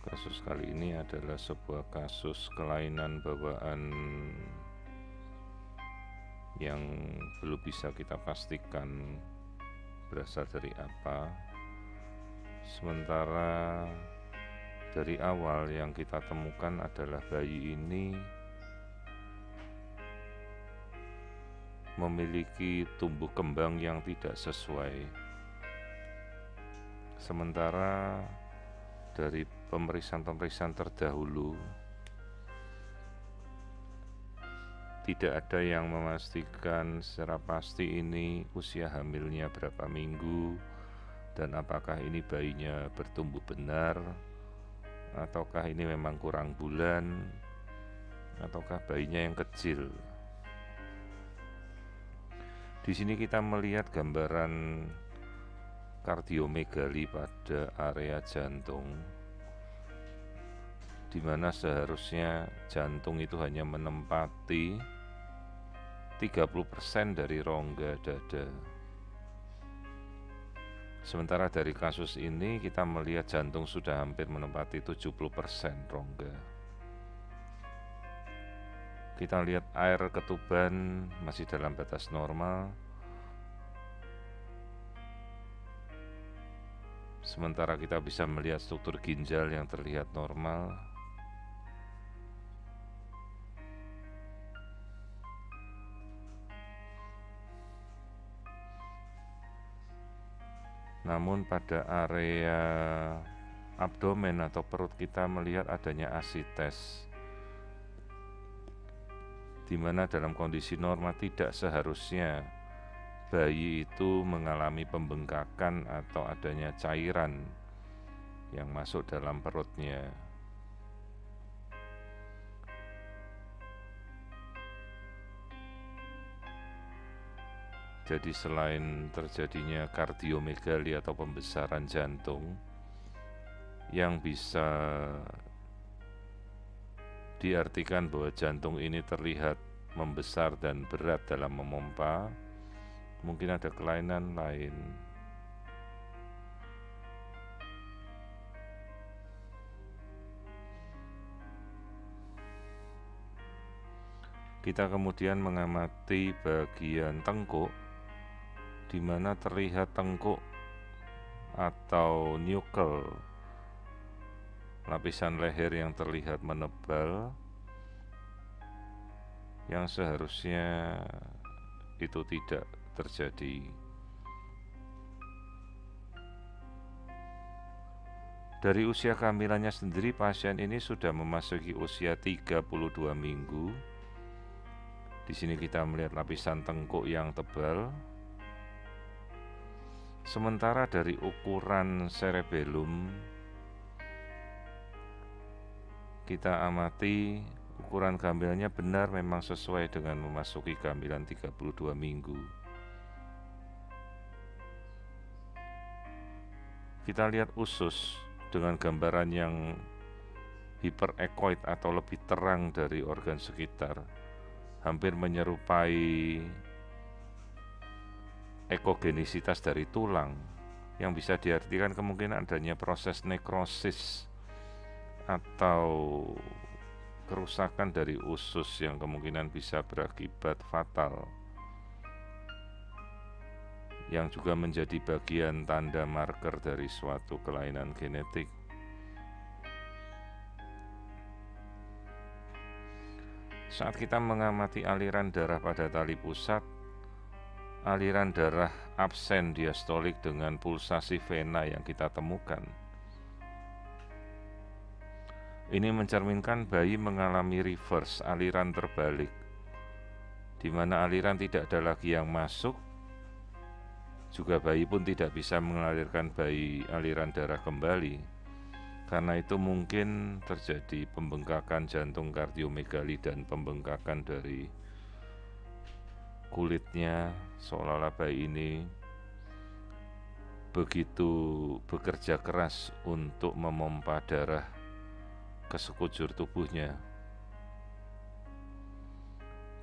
Kasus kali ini adalah sebuah kasus kelainan bawaan yang belum bisa kita pastikan berasal dari apa. Sementara dari awal yang kita temukan adalah bayi ini memiliki tumbuh kembang yang tidak sesuai. Sementara dari pemeriksaan-pemeriksaan terdahulu tidak ada yang memastikan secara pasti ini usia hamilnya berapa minggu dan apakah ini bayinya bertumbuh benar ataukah ini memang kurang bulan ataukah bayinya yang kecil. Di sini kita melihat gambaran kardiomegali pada area jantung, di mana seharusnya jantung itu hanya menempati 30% dari rongga dada. Sementara dari kasus ini kita melihat jantung sudah hampir menempati 70% rongga. Kita lihat air ketuban masih dalam batas normal. Sementara kita bisa melihat struktur ginjal yang terlihat normal. Namun pada area abdomen atau perut kita melihat adanya asites, di mana dalam kondisi normal tidak seharusnya bayi itu mengalami pembengkakan atau adanya cairan yang masuk dalam perutnya. Jadi selain terjadinya kardiomegali atau pembesaran jantung yang bisa diartikan bahwa jantung ini terlihat membesar dan berat dalam memompa, mungkin ada kelainan lain. Kita kemudian mengamati bagian tengkuk, di mana terlihat tengkuk atau knuckle, lapisan leher yang terlihat menebal, yang seharusnya itu tidak terjadi. Dari usia kehamilannya sendiri, pasien ini sudah memasuki usia 32 minggu. Di sini kita melihat lapisan tengkuk yang tebal. Sementara dari ukuran cerebellum, kita amati ukuran kehamilannya benar memang sesuai dengan memasuki kehamilan 32 minggu. Kita lihat usus dengan gambaran yang hyperechoid atau lebih terang dari organ sekitar, hampir menyerupai ekogenisitas dari tulang, yang bisa diartikan kemungkinan adanya proses nekrosis atau kerusakan dari usus yang kemungkinan bisa berakibat fatal, yang juga menjadi bagian tanda marker dari suatu kelainan genetik. Saat kita mengamati aliran darah pada tali pusat, aliran darah absen diastolik dengan pulsasi vena yang kita temukan. Ini mencerminkan bayi mengalami reverse, aliran terbalik, di mana aliran tidak ada lagi yang masuk, juga bayi pun tidak bisa mengalirkan aliran darah kembali. Karena itu mungkin terjadi pembengkakan jantung kardiomegali dan pembengkakan dari kulitnya, seolah-olah bayi ini begitu bekerja keras untuk memompa darah ke sekujur tubuhnya.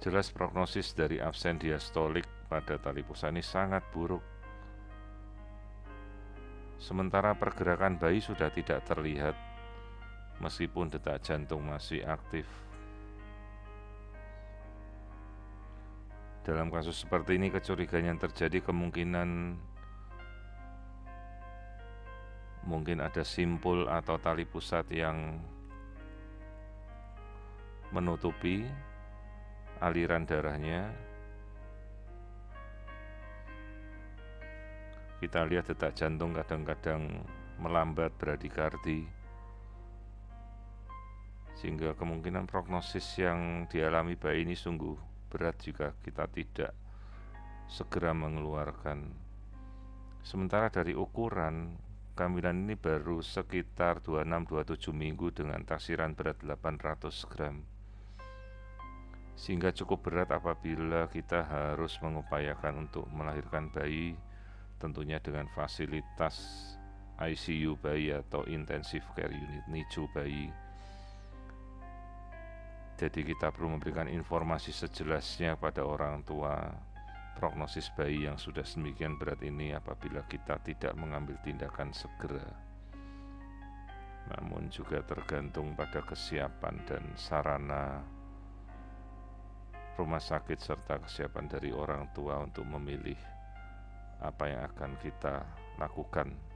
Jelas prognosis dari absen diastolik pada tali pusat ini sangat buruk. Sementara pergerakan bayi sudah tidak terlihat meskipun detak jantung masih aktif. Dalam kasus seperti ini, kecurigaan yang terjadi kemungkinan mungkin ada simpul atau tali pusat yang menutupi aliran darahnya. Kita lihat detak jantung kadang-kadang melambat bradikardi, sehingga kemungkinan prognosis yang dialami bayi ini sungguh berat jika kita tidak segera mengeluarkan. Sementara dari ukuran, kehamilan ini baru sekitar 26-27 minggu dengan taksiran berat 800 gram, sehingga cukup berat apabila kita harus mengupayakan untuk melahirkan bayi, tentunya dengan fasilitas ICU bayi atau Intensive Care Unit, NICU bayi. Jadi kita perlu memberikan informasi sejelasnya pada orang tua prognosis bayi yang sudah sedemikian berat ini apabila kita tidak mengambil tindakan segera. Namun juga tergantung pada kesiapan dan sarana rumah sakit serta kesiapan dari orang tua untuk memilih apa yang akan kita lakukan.